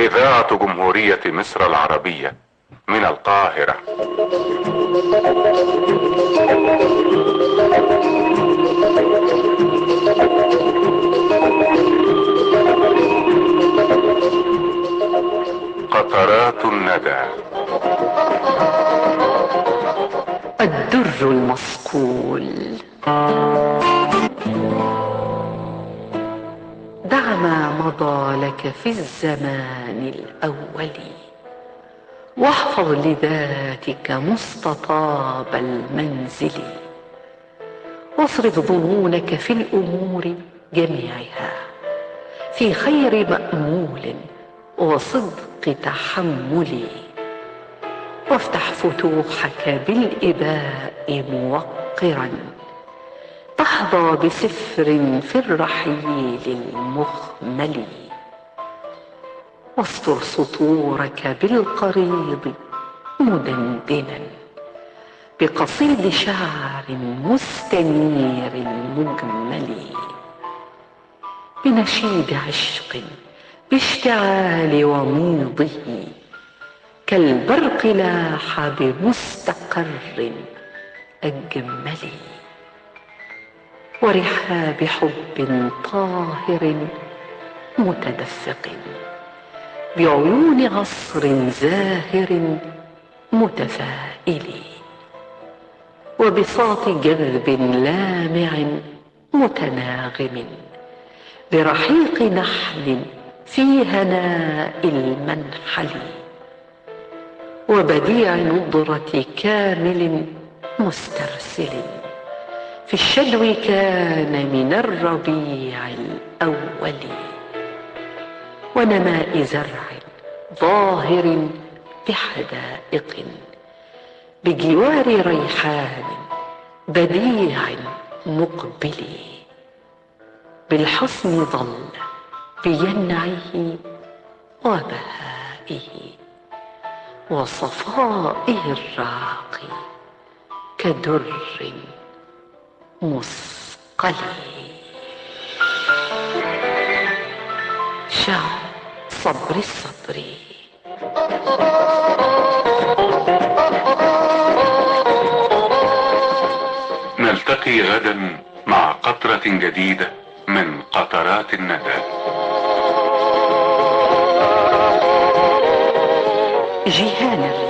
إذاعة جمهورية مصر العربية من القاهرة. قطرات الندى. الدر المصقول. دع ما مضى لك في الزمان الأول، واحفظ لذاتك مستطاب المنزل، واصرف ظنونك في الأمور جميعها في خير مأمول وصدق تحمل، وافتح فتوحك بالإباء موقرا، تحظى بسفر في الرحيل المخمل، واستر سطورك بالقريض مدندنا بقصيد شعر مستنير مجمل، بنشيد عشق باشتعال وميضه كالبرق لاح بمستقر أجمل، ورحاب حب طاهر متدفق بعيون عصر زاهر متفائل، وبساط جذب لامع متناغم برحيق نحل في هناء المنحل، وبديع نضرة كامل مسترسل في الشدو كان من الربيع الأول، ونماء زرع ظاهر بحدائق بجوار ريحان بديع مقبل، بالحسن ظل بينعه وبهائه وصفائه الراقي كدر مثقل. شعر صبري الصبري. نلتقي غدا مع قطرة جديدة من قطرات الندى. جيهان